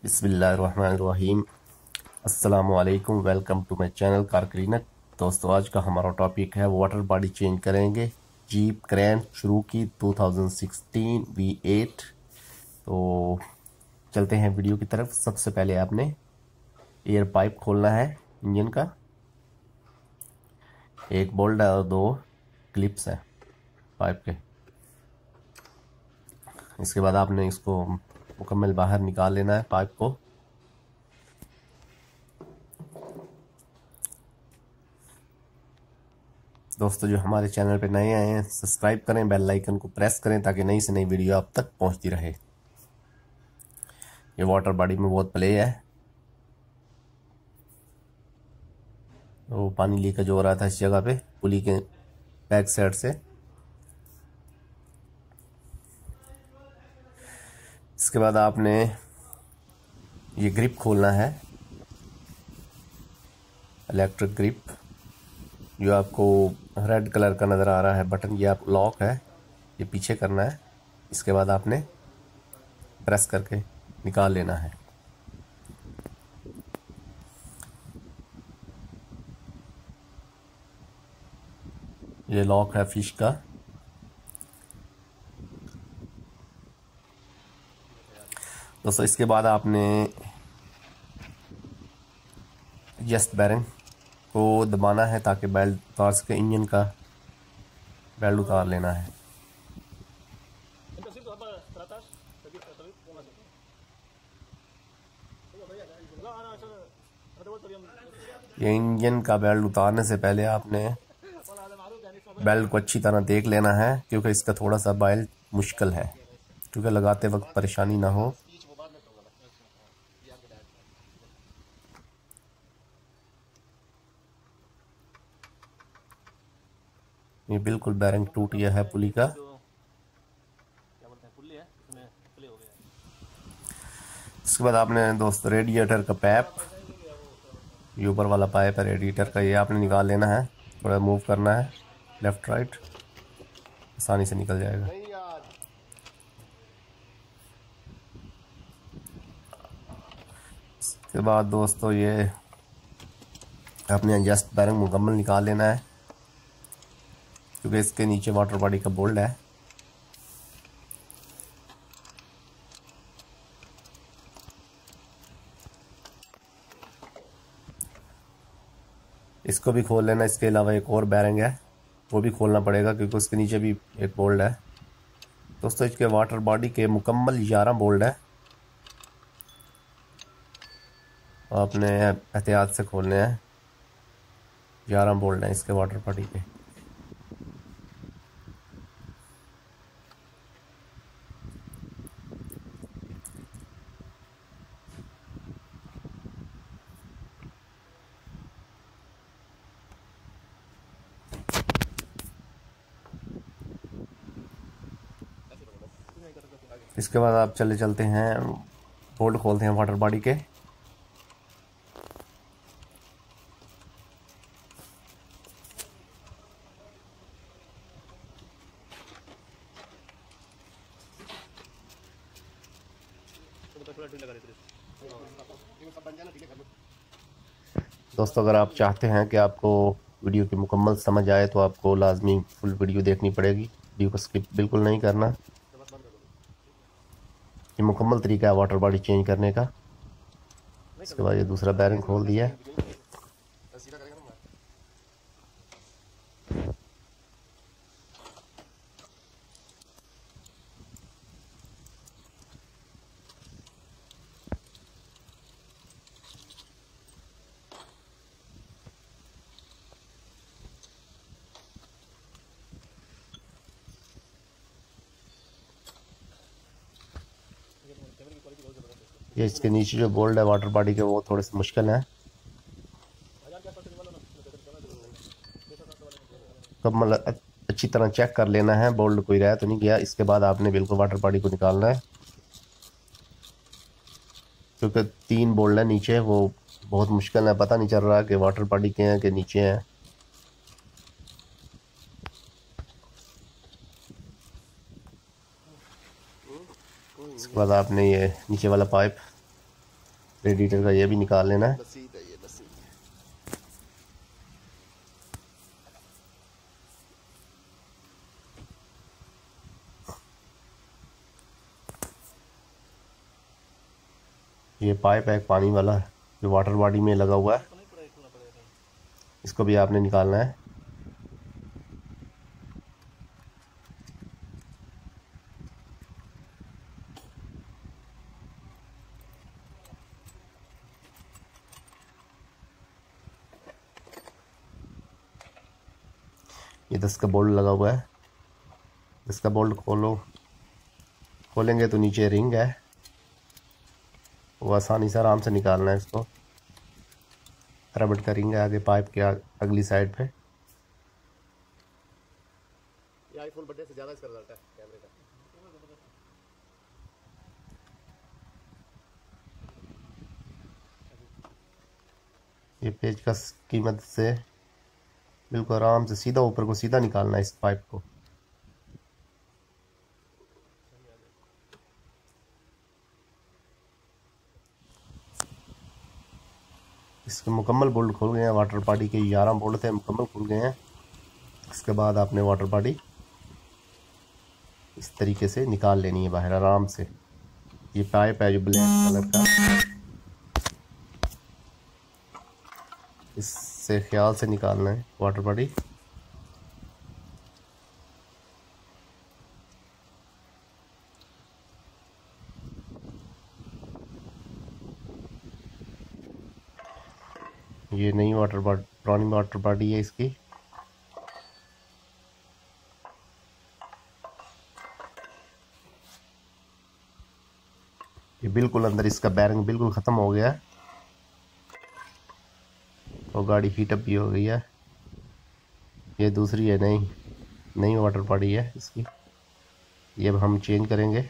बिस्मिल्लाहिर्रहमानिर्रहीम। अस्सलामुअलैकुम, welcome to my channel car cleaner. दोस्तों, आज का हमारा टॉपिक है वाटर बॉडी चेंज करेंगे जीप क्रैन शुरू की 2016 V8। तो चलते हैं वीडियो की तरफ। सबसे पहले आपने एयर पाइप खोलना है इंजन का। एक बोल्ट है और दो क्लिप्स है पाइप के। इसके बाद आपने इसको मुकम्मल बाहर निकाल लेना है पाइप को। दोस्तों, जो हमारे चैनल पे नए आए हैं, सब्सक्राइब करें, बेल आइकन को प्रेस करें ताकि नई से नई वीडियो आप तक पहुंचती रहे। ये वाटर बॉडी में बहुत प्ले है। वो पानी लीकेज हो रहा था इस जगह पे पुली के बैक साइड से। इसके बाद आपने ये ग्रिप खोलना है, इलेक्ट्रिक ग्रिप, जो आपको रेड कलर का नज़र आ रहा है बटन। ये आप लॉक है, ये पीछे करना है। इसके बाद आपने प्रेस करके निकाल लेना है। ये लॉक है फिश का। दोस्तों, इसके बाद आपने एडजस्ट बैरिंग को दबाना है ताकि बेल्ट उतार सके। इंजन का बेल्ट उतार लेना है। ये इंजन का बेल्ट उतारने से पहले आपने बेल्ट को अच्छी तरह देख लेना है, क्योंकि इसका थोड़ा सा बेल्ट मुश्किल है, क्योंकि लगाते वक्त परेशानी ना हो। ये बिल्कुल बैरिंग टूट गया है पुली का। इसके बाद आपने दोस्त रेडिएटर का पाइप, ये ऊपर वाला पाइप है रेडिएटर का, ये आपने निकाल लेना है। थोड़ा मूव करना है लेफ्ट राइट, आसानी से निकल जाएगा। इसके बाद दोस्तों, ये आपने एडजस्ट बैरिंग मुकम्मल निकाल लेना है, क्योंकि इसके नीचे वाटर बॉडी का बोल्ट है। इसको भी खोल लेना। इसके अलावा एक और बैरिंग है, वो भी खोलना पड़ेगा, क्योंकि उसके नीचे भी एक बोल्ट है। दोस्तों, इसके वाटर बॉडी के मुकम्मल 11 बोल्ट है। आपने एहतियात से खोलने हैं। 11 बोल्ट हैं इसके वाटर बॉडी के। इसके बाद आप चलते हैं, बोल्ट खोलते हैं वाटर बॉडी के। दोस्तों, अगर आप चाहते हैं कि आपको वीडियो की मुकम्मल समझ आए तो आपको लाजमी फुल वीडियो देखनी पड़ेगी। वीडियो को स्किप बिल्कुल नहीं करना। ये मुकम्मल तरीका है वाटर बॉडी चेंज करने का। इसके बाद ये दूसरा बैरिंग खोल दिया है। ये इसके नीचे जो बोल्ट है वाटर बॉडी के, वो थोड़े से मुश्किल है। तो मतलब अच्छी तरह चेक कर लेना है बोल्ट कोई रह तो नहीं गया। इसके बाद आपने बिल्कुल वाटर बॉडी को निकालना है, क्योंकि 3 बोल्ट है नीचे, वो बहुत मुश्किल है। पता नहीं चल रहा कि वाटर बॉडी के हैं कि नीचे हैं। इसके बाद आपने ये नीचे वाला पाइप रेडिएटर का ये भी निकाल लेना है। ये पाइप है पानी वाला जो वाटर बॉडी में लगा हुआ है, इसको भी आपने निकालना है। ये 10 का बोल्ट लगा हुआ है, 10 का बोल्ट खोलेंगे तो नीचे रिंग है, वो आसानी से आराम से निकालना है इसको। रबड़ का रिंग है आगे पाइप के अगली साइड पे। ये आईफोन बर्थडे से ज़्यादा इसका रिजल्ट है कैमरे का। ये पेचकस की मदद से बिल्कुल आराम से सीधा ऊपर को सीधा निकालना है इस पाइप को। इसके मुकम्मल बोल्ट खुल गए हैं, वाटर बॉडी के 11 बोल्ट थे मुकम्मल खुल गए हैं। इसके बाद आपने वाटर बॉडी इस तरीके से निकाल लेनी है बाहर आराम से। ये पाइप है जो ब्लैक कलर का, इससे ख्याल से निकालना है वाटर बॉडी। ये नई वाटर बॉडी, पुरानी वाटर बॉडी है इसकी। ये बिल्कुल अंदर इसका बैरिंग बिल्कुल ख़त्म हो गया है और गाड़ी हीटअप भी हो गई है। ये दूसरी है नई वाटर बॉडी है इसकी, ये अब हम चेंज करेंगे।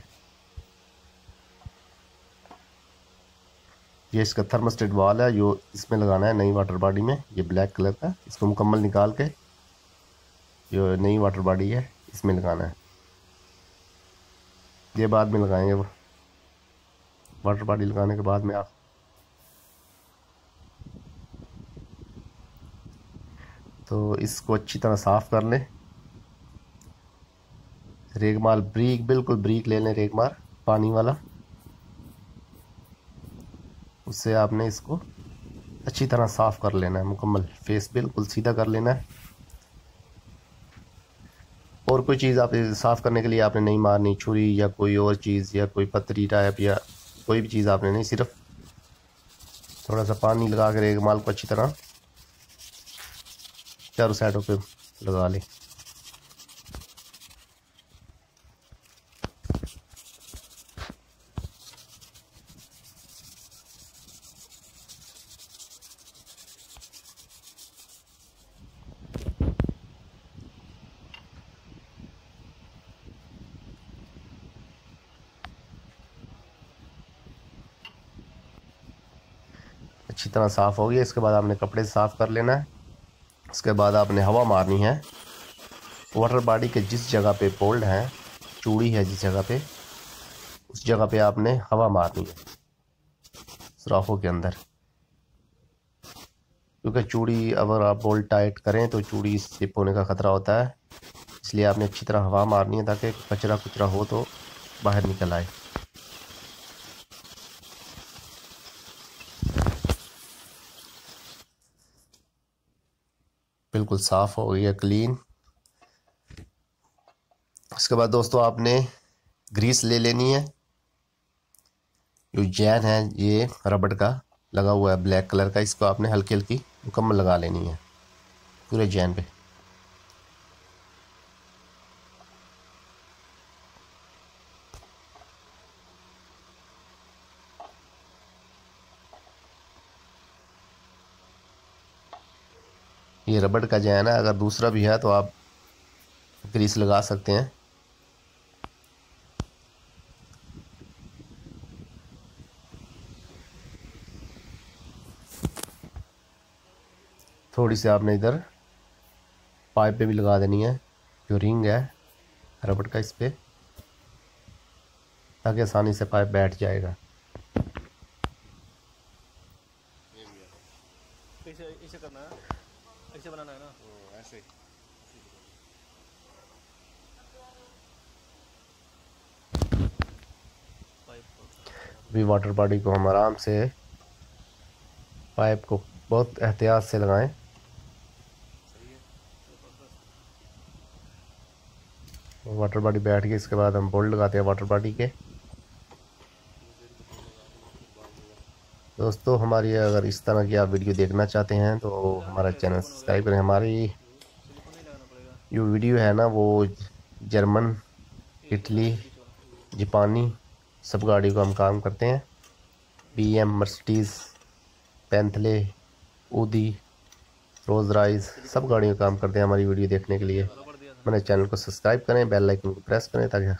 ये इसका थर्मोस्टेट वाल है जो इसमें लगाना है नई वाटर बॉडी में, ये ब्लैक कलर का। इसको मुकम्मल निकाल के जो नई वाटर बॉडी है इसमें लगाना है, ये बाद में लगाएंगे। वाटर बॉडी लगाने के बाद में आप तो इसको अच्छी तरह साफ़ कर लें। रेगमाल ब्रीक, बिल्कुल ब्रीक ले लें, रेगमाल पानी वाला। उससे आपने इसको अच्छी तरह साफ़ कर लेना है, मुकम्मल फेस बिल्कुल सीधा कर लेना है। और कोई चीज़ आप साफ़ करने के लिए आपने नहीं मारनी, छुरी या कोई और चीज़ या कोई पतरी टाइप या कोई भी चीज़ आपने नहीं, सिर्फ थोड़ा सा पानी लगा कर रेगमाल को अच्छी तरह चारों साइडों पे लगा लें। अच्छी तरह साफ़ हो गया। इसके बाद आपने कपड़े से साफ़ कर लेना है। उसके बाद आपने हवा मारनी है वाटर बॉडी के जिस जगह पे बोल्ट है, चूड़ी है जिस जगह पे, उस जगह पे आपने हवा मारनी है सुराखों के अंदर। क्योंकि चूड़ी अगर आप बोल्ट टाइट करें तो चूड़ी स्लिप होने का ख़तरा होता है, इसलिए आपने अच्छी तरह हवा मारनी है ताकि कचरा हो तो बाहर निकल आए। बिल्कुल साफ़ हो गया, क्लीन। उसके बाद दोस्तों आपने ग्रीस ले लेनी है। जो जैन है ये रबड़ का लगा हुआ है ब्लैक कलर का, इसको आपने हल्की हल्की मुकम्मल लगा लेनी है पूरे जैन पे। ये रबड़ का जैन है, अगर दूसरा भी है तो आप ग्रीस लगा सकते हैं। थोड़ी सी आपने इधर पाइप पे भी लगा देनी है जो रिंग है रबड़ का, इस पे, ताकि आसानी से पाइप बैठ जाएगा। ऐसे ऐसे करना है, ऐसे बनाना है ना, ऐसे। पाइप को। अभी वाटर बॉडी को हम आराम से पाइप को बहुत एहतियात से लगाएं। सही है। वाटर बॉडी बैठ गई, इसके बाद हम बोल्ट लगाते हैं वाटर बॉडी के। दोस्तों हमारी अगर इस तरह की आप वीडियो देखना चाहते हैं तो लगाना हमारा क्या है, चैनल सिलिकॉन वगैरह? सब्सक्राइब करें। हमारी सिलिकॉन नहीं लगाना पड़ेगा। जो वीडियो है ना वो जर्मन, ये वाला इटली, ये बीच वाला। जापानी सब गाड़ी को हम काम करते हैं। बीएम, मर्सिडीज, बेंटले, ऊडी, रोज राइस सिलिकॉन सब गाड़ियों का काम करते हैं। हमारी वीडियो देखने के लिए रबड़ दिया था। हमारे चैनल को सब्सक्राइब करें, बेल आइकन को प्रेस करें ताकि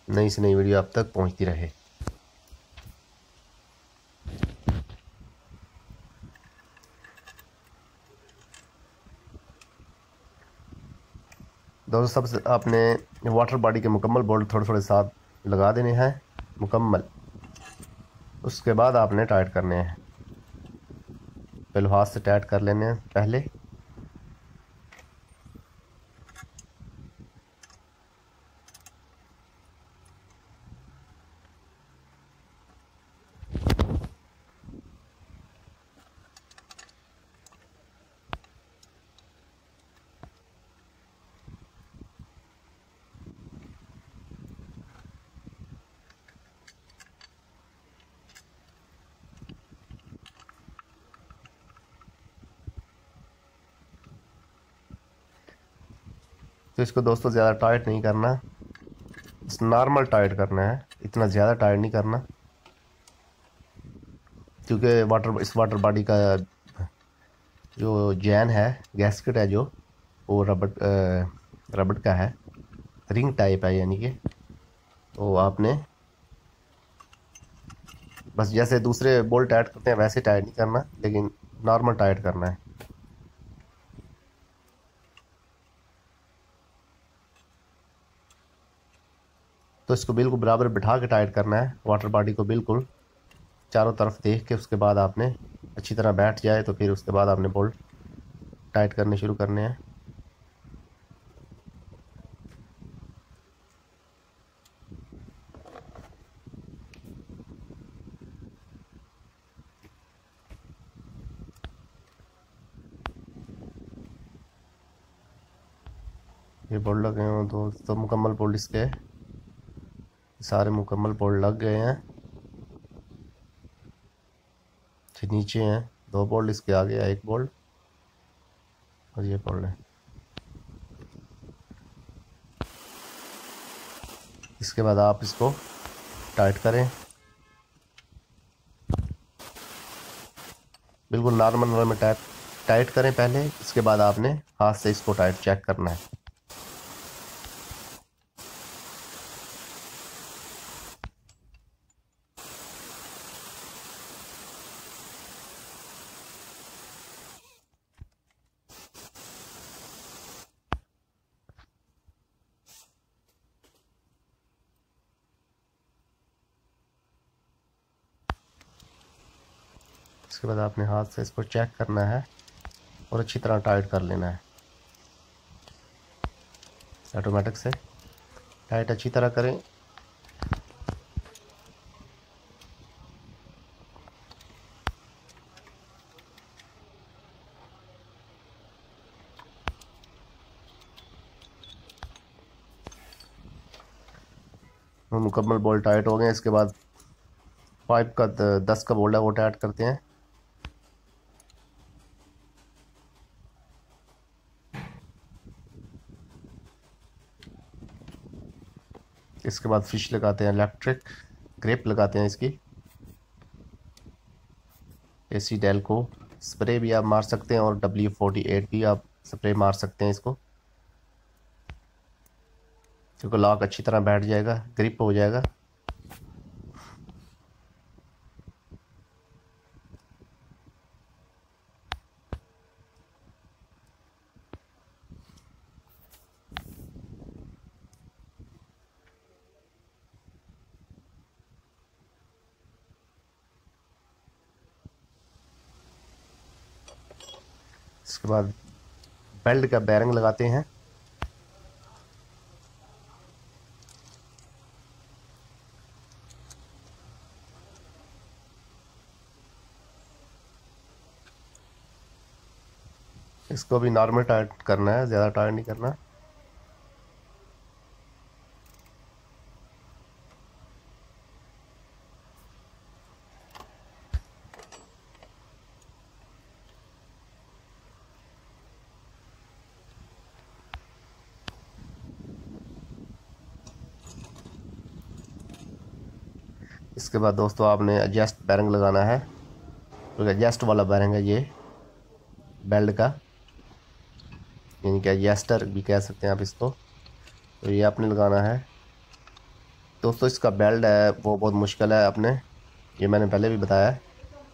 नई से नई वीडियो आप तक पहुंचती रहे। दोस्तों सबसे आपने वाटर बॉडी के मुकम्मल बोल्ट थोड़े थोड़े साथ लगा देने हैं मुकम्मल। उसके बाद आपने टाइट करने हैं। पहले हाथ से टाइट कर लेने हैं पहले। तो इसको दोस्तों ज़्यादा टाइट नहीं करना, बस नॉर्मल टाइट करना है, इतना ज़्यादा टाइट नहीं करना, क्योंकि इस वाटर बॉडी का जो जैन है, गैस्केट है जो, वो रबड़ का है, रिंग टाइप है यानी कि। तो आपने बस जैसे दूसरे बोल्ट टाइट करते हैं वैसे टाइट नहीं करना, लेकिन नॉर्मल टाइट करना है। तो इसको बिल्कुल बराबर बिठा के टाइट करना है वाटर बॉडी को, बिल्कुल चारों तरफ देख के। उसके बाद आपने अच्छी तरह बैठ जाए तो फिर उसके बाद आपने बोल्ट टाइट करने शुरू करने हैं। ये बोल्ट लगे हैं दोस्तों, मुकम्मल बोल्ट इसके सारे मुकम्मल बोल्ट लग गए हैं। नीचे हैं दो बोल्ट, इसके आगे है एक बोल्ट, और ये बोल्ट है। इसके बाद आप इसको टाइट करें, बिल्कुल नॉर्मल में टाइट टाइट करें पहले। इसके बाद आपने हाथ से इसको टाइट चेक करना है। इसके बाद आपने हाथ से इसको चेक करना है और अच्छी तरह टाइट कर लेना है। ऑटोमेटिक से टाइट अच्छी तरह करें। मुकम्मल बोल्ट टाइट हो गए। इसके बाद पाइप का 10 का बोल्ट है वो टाइट करते हैं। इसके बाद फिश लगाते हैं, इलेक्ट्रिक ग्रिप लगाते हैं इसकी। एसी डेल को स्प्रे भी आप मार सकते हैं और W48 भी आप स्प्रे मार सकते हैं इसको, क्योंकि लॉक अच्छी तरह बैठ जाएगा, ग्रिप हो जाएगा। इसके बाद बेल्ट का बेरिंग लगाते हैं। इसको भी नॉर्मल टाइट करना है, ज़्यादा टाइट नहीं करना। इसके बाद दोस्तों आपने एडजस्ट बेरिंग लगाना है, क्योंकि एडजस्ट वाला बेरिंग है ये बेल्ट का, यानी कि एडजस्टर भी कह सकते हैं आप इसको। तो ये आपने लगाना है दोस्तों। इसका बेल्ट है वो बहुत मुश्किल है, आपने ये मैंने पहले भी बताया है,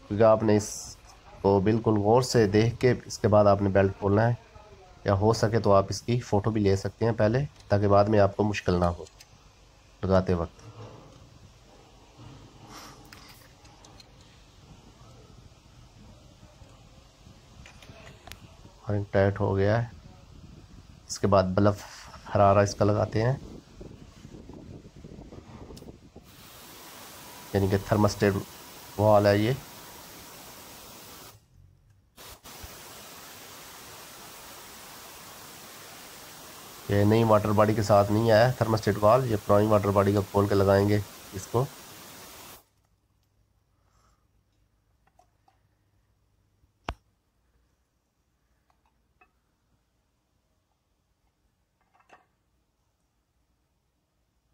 क्योंकि आपने इसको बिल्कुल गौर से देख के इसके बाद आपने बेल्ट खोलना है, या हो सके तो आप इसकी फ़ोटो भी ले सकते हैं पहले, ताकि बाद में आपको मुश्किल ना हो लगाते वक्त। और टाइट हो गया है। इसके बाद बल्ब हरारा इसका लगाते हैं, यानी कि थर्मास्टेट वाल है ये नई वाटर बॉडी के साथ नहीं आया थर्मास्टेट वाल, ये पुरानी वाटर बॉडी का खोल के लगाएंगे इसको।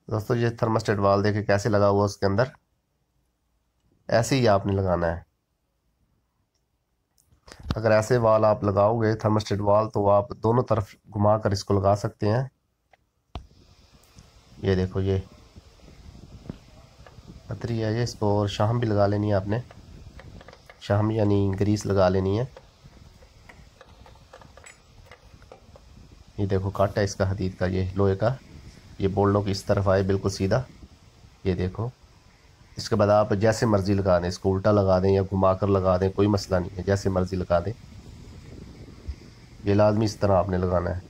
दोस्तों ये थर्मास्टेट वाल देखे कैसे लगा हुआ उसके अंदर, ऐसे ही आपने लगाना है। अगर ऐसे वाल आप लगाओगे थर्मास्टेट वाल, तो आप दोनों तरफ घुमा कर इसको लगा सकते हैं। ये देखो ये पतरी है ये, इसको और शाम भी लगा लेनी है आपने, शाम यानी ग्रीस लगा लेनी है। ये देखो कट है इसका हदीद का, ये लोहे का, ये बोल्डों की इस तरफ आए बिल्कुल सीधा, ये देखो। इसके बाद आप जैसे मर्ज़ी लगा दें, इसको उल्टा लगा दें या घुमा कर लगा दें, कोई मसला नहीं है, जैसे मर्ज़ी लगा दें। ये लाजमी इस तरह आपने लगाना है।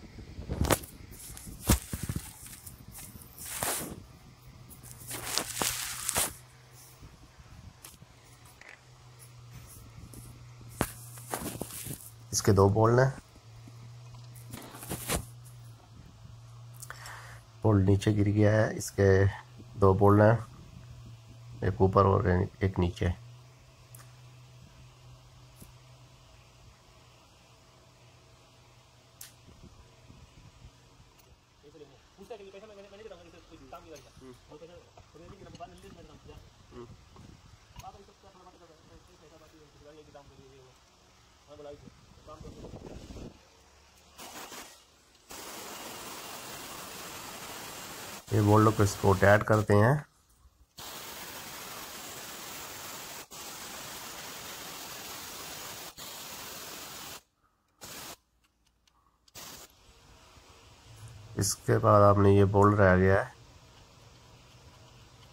इसके दो बोल्ट हैं, बोल्ट नीचे गिर गया है, इसके दो बोल्ट हैं, एक ऊपर और एक नीचे। ये बोल्टों को इसको ऐड करते हैं। इसके बाद आपने ये बोल्ट रह गया है,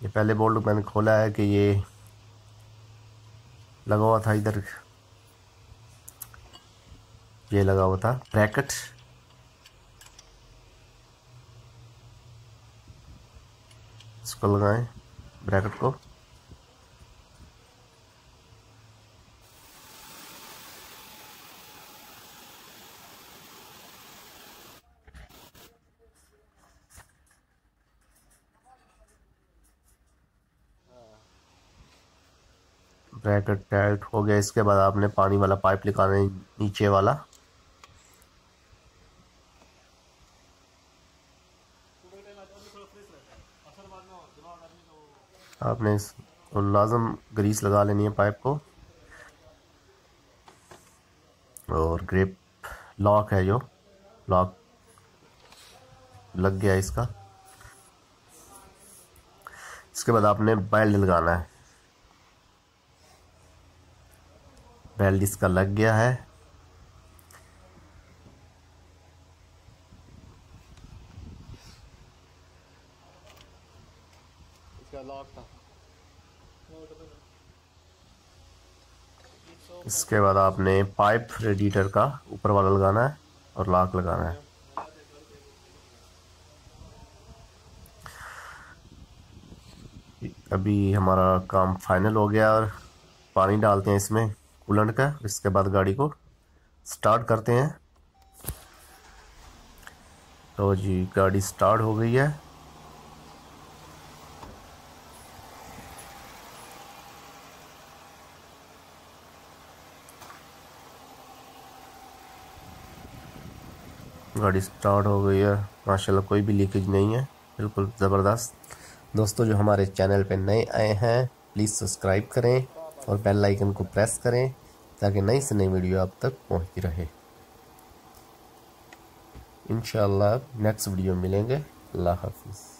ये पहले बोल्ट मैंने खोला है कि ये लगा हुआ था इधर, ये लगा हुआ था ब्रैकेट। इसको लगाएं ब्रैकेट को। ब्रैकेट टाइट हो गया। इसके बाद आपने पानी वाला पाइप निकालना है, नीचे वाला। आपने इसको लाजम ग्रीस लगा लेनी है पाइप को। और ग्रिप लॉक है, जो लॉक लग गया इसका। इसके बाद आपने बेल्ट लगाना है, बेल्ट इसका लग गया है। इसका लॉक था। इसके बाद आपने पाइप रेडिएटर का ऊपर वाला लगाना है और लॉक लगाना है। अभी हमारा काम फाइनल हो गया और पानी डालते हैं इसमें कूलेंट का। इसके बाद गाड़ी को स्टार्ट करते हैं। तो जी गाड़ी स्टार्ट हो गई है। गाड़ी स्टार्ट हो गई है माशाल्लाह, कोई भी लीकेज नहीं है, बिल्कुल ज़बरदस्त। दोस्तों जो हमारे चैनल पे नए आए हैं प्लीज़ सब्सक्राइब करें और बेल आइकन को प्रेस करें ताकि नई से नई वीडियो आप तक पहुंचती रहे। इंशाल्लाह नेक्स्ट वीडियो मिलेंगे। अल्लाह हाफिज़।